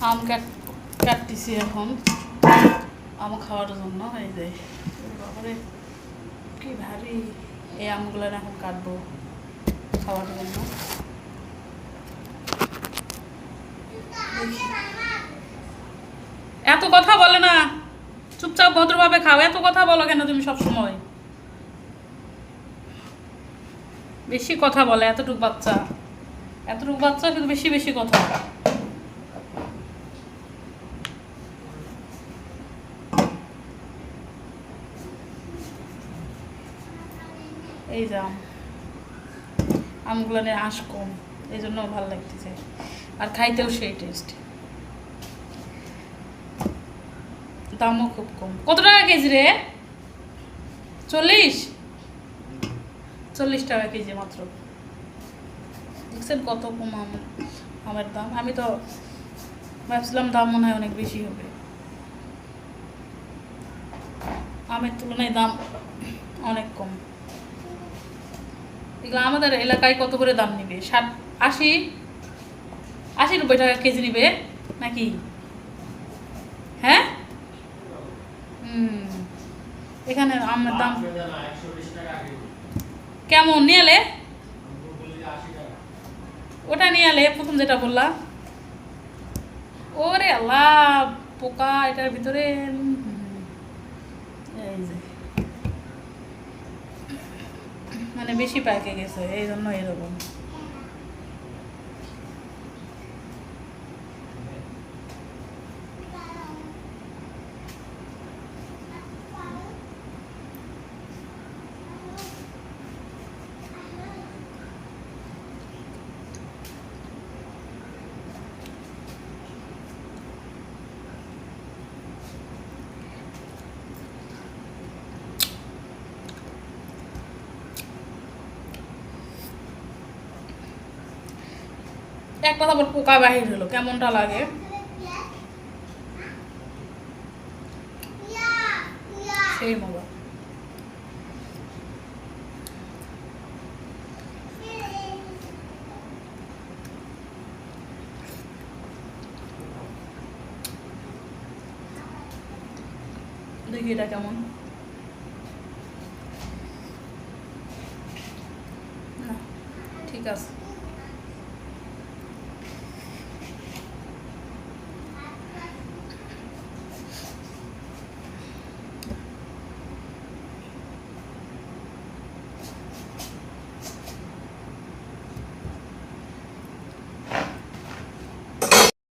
আম কাটতেছি এখন আম খাওয়ার জন্য। এই যে বাবারে কি ভারী, এই আমগুলো এখন কাটবো খাওয়ার জন্য। এত কথা বলে না, চুপচাপ ভদ্রভাবে খাও। এত কথা বলো কেন তুমি সব সময়? বেশি কথা বলে এতটুক বাচ্চা শুধু বেশি বেশি কথা। এই যে আমগুলো নিয়ে আঁশ কম, এই জন্য ভালো লাগতেছে, আর খাইতেও সেই টেস্ট। দামও খুব কম। কত টাকা কেজি রে? 40 টাকা কেজি মাত্র। দেখছেন কত কম আমের দাম। আমি তো ভাবছিলাম দাম মনে হয় অনেক বেশি হবে, আমের তুলনায় দাম অনেক কম। এগুলো আমাদের এলাকায় কত করে দাম নিবে? 80-90 টাকা কেজি নিবে নাকি? হ্যাঁ, এখানে আমের দাম কেমন নিয়ে এলে? ওটা নিয়ে এলে প্রথম যেটা বললা। ওরে আল্লাহ, পোকা এটার ভিতরে। এই যে মানে বেশি পাকে গেছে, এই জন্য এরকম। এক কথা বল, পোকা বাহির হলো, কেমনটা লাগে? সেই মজা। দেখি এটা কেমন। না ঠিক আছে।